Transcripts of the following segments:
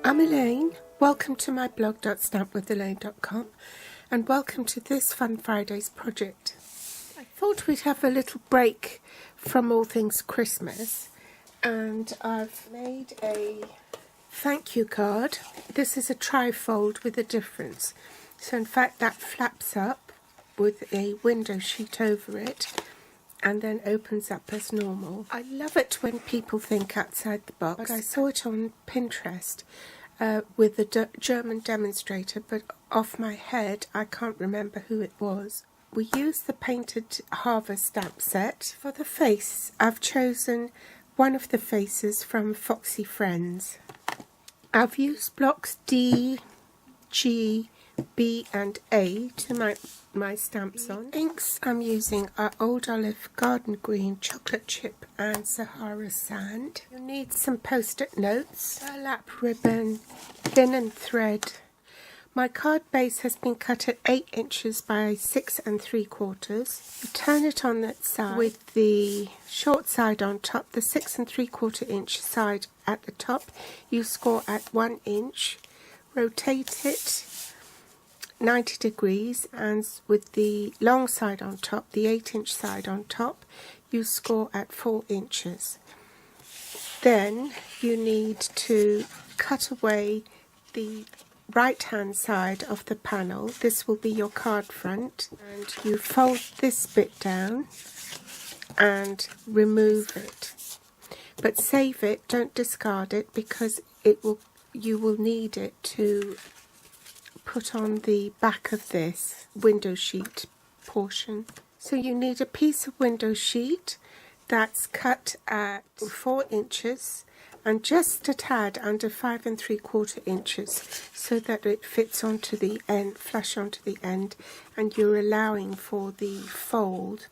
I'm Elaine. Welcome to my blog.stampwithelaine.com and welcome to this Fun Fridays project. I thought we'd have a little break from all things Christmas and I've made a thank you card. This is a tri-fold with a difference. So in fact that flaps up with a window sheet over it and then opens up as normal. I love it when people think outside the box. I saw it on Pinterest with a German demonstrator, but off my head I can't remember who it was. We used the painted harvest stamp set. For the face, I've chosen one of the faces from Foxy Friends. I've used blocks D, G, B and A to my stamps on. Inks I'm using are Old Olive, Garden Green, Chocolate Chip and Sahara Sand. You'll need some post-it notes, burlap ribbon, linen thread. My card base has been cut at 8 inches by 6 3/4. You turn it on that side with the short side on top, the 6 3/4 inch side at the top. You score at 1 inch. Rotate it 90 degrees and with the long side on top, the 8-inch side on top, you score at 4 inches. Then you need to cut away the right hand side of the panel. This will be your card front, and you fold this bit down and remove it. But save it, don't discard it, because you will need it to put on the back of this window sheet portion. So you need a piece of window sheet that's cut at 4 inches and just a tad under 5 3/4 inches so that it fits onto the end, flush onto the end, and you're allowing for the fold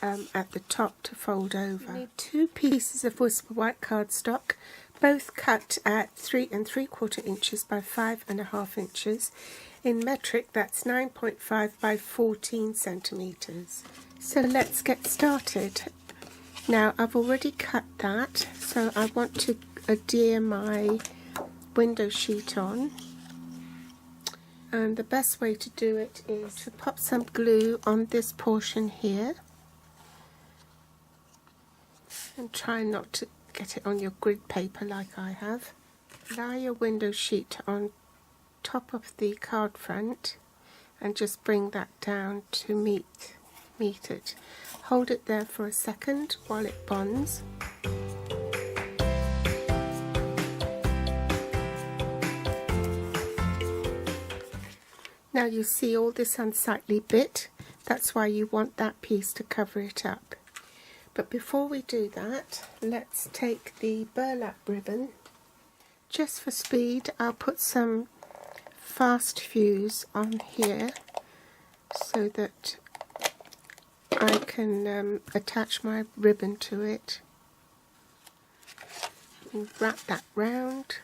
at the top to fold over. You need 2 pieces of Whisper White cardstock, both cut at 3 3/4 inches by 5 1/2 inches. In metric, that's 9.5 by 14 centimeters. So let's get started. Now I've already cut that, so I want to adhere my window sheet on. And the best way to do it is to pop some glue on this portion here. And try not to get it on your grid paper like I have. Lie your window sheet on top of the card front and just bring that down to meet it. Hold it there for a second while it bonds. Now you see all this unsightly bit, that's why you want that piece to cover it up. But before we do that, let's take the burlap ribbon. Just for speed, I'll put some fast fuse on here so that I can attach my ribbon to it and wrap that round.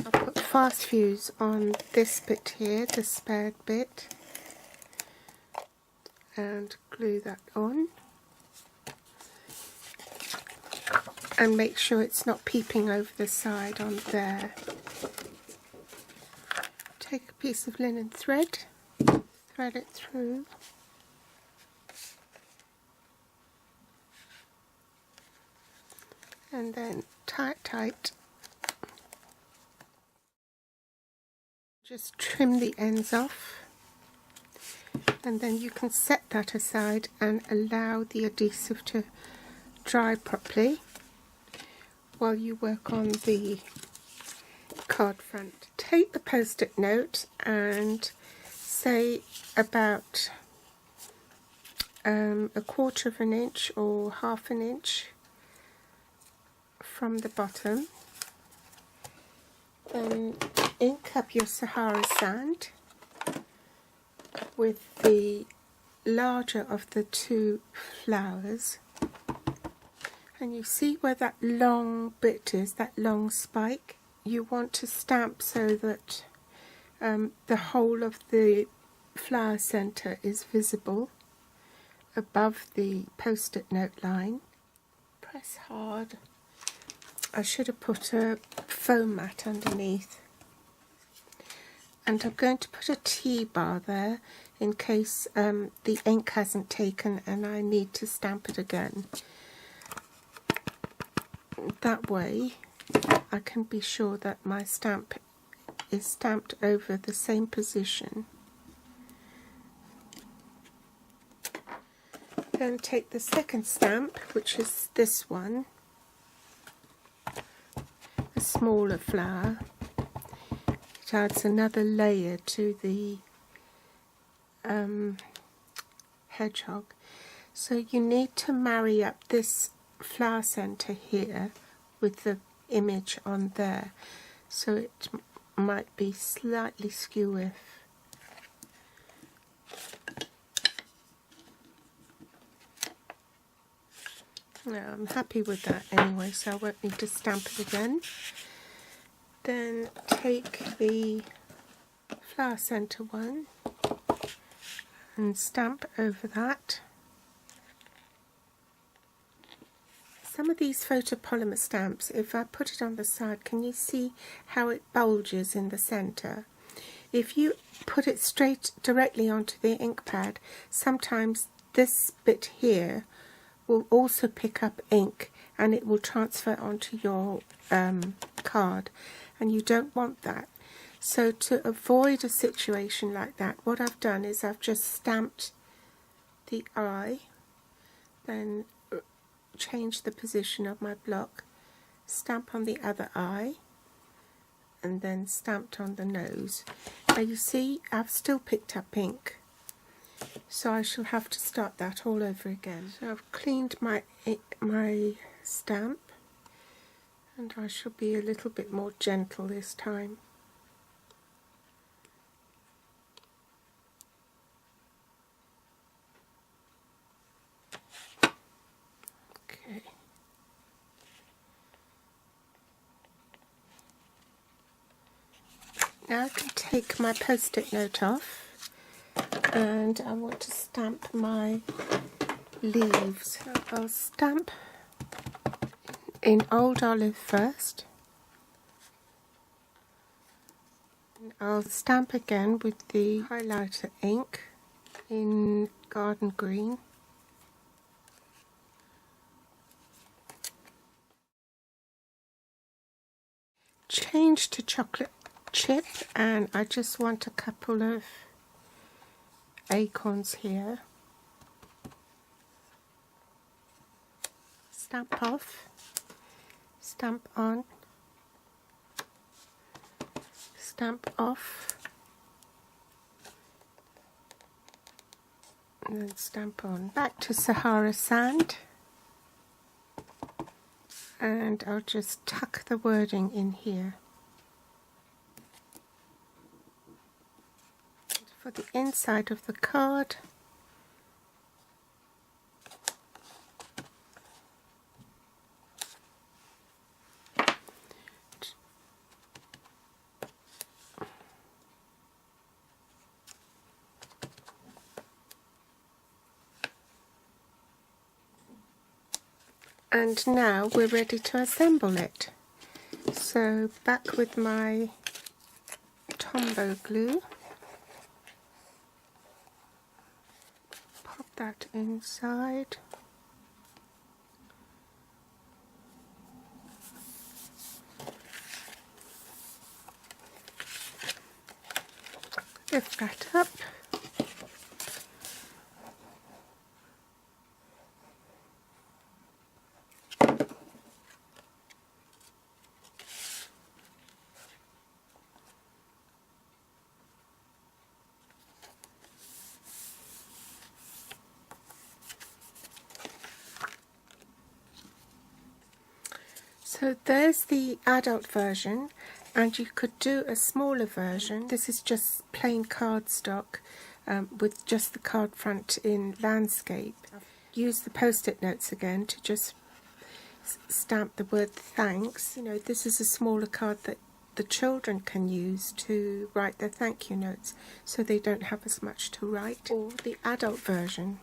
I'll put fast fuse on this bit here, the spared bit, and glue that on. And make sure it's not peeping over the side on there. Take a piece of linen thread, thread it through. And then tie it tight. Just trim the ends off, and then you can set that aside and allow the adhesive to dry properly while you work on the card front. Take the post-it note and say about 1/4 of an inch or 1/2 an inch from the bottom. Then ink up your Sahara Sand with the larger of the 2 flowers, and you see where that long bit is, that long spike. You want to stamp so that the whole of the flower centre is visible above the post-it note line. Press hard. I should have put a foam mat underneath. And I'm going to put a T-bar there in case the ink hasn't taken and I need to stamp it again. That way I can be sure that my stamp is stamped over the same position. Then take the second stamp, which is this one, a smaller flower. It adds another layer to the hedgehog. So you need to marry up this flower centre here with the image on there, so it might be slightly skew if. No, I'm happy with that anyway, so I won't need to stamp it again. Then take the flower centre one and stamp over that. Some of these photopolymer stamps, if I put it on the side, can you see how it bulges in the centre? If you put it straight directly onto the ink pad, sometimes this bit here will also pick up ink and it will transfer onto your card, and you don't want that. So to avoid a situation like that, what I've done is I've just stamped the eye, then change the position of my block, stamp on the other eye, and then stamped on the nose. Now you see I've still picked up ink, so I shall have to start that all over again. So I've cleaned my stamp, and I shall be a little bit more gentle this time. Okay. Now I can take my post-it note off, and I want to stamp my leaves. So I'll stamp in Old Olive first. And I'll stamp again with the highlighter ink in Garden Green. Change to Chocolate Chip, and I just want a couple of acorns here. Stamp off, stamp on, stamp off, and then stamp on. Back to Sahara Sand, and I'll just tuck the wording in here. For the inside of the card, and now we're ready to assemble it. So back with my Tombow glue, pop that inside, lift that up, so there's the adult version, and you could do a smaller version. This is just plain cardstock with just the card front in landscape. Use the post-it notes again to just stamp the word thanks. You know, this is a smaller card that the children can use to write their thank you notes so they don't have as much to write, or the adult version.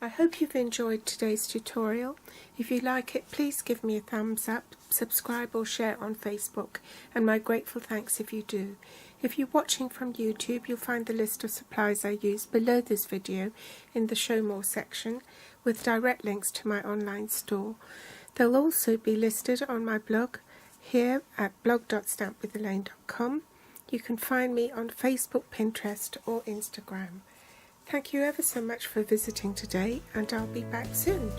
I hope you've enjoyed today's tutorial. If you like it, please give me a thumbs up, subscribe or share on Facebook, and my grateful thanks if you do. If you're watching from YouTube, you'll find the list of supplies I use below this video in the Show More section, with direct links to my online store. They'll also be listed on my blog here at blog.stampwithelaine.com. You can find me on Facebook, Pinterest or Instagram. Thank you ever so much for visiting today, and I'll be back soon.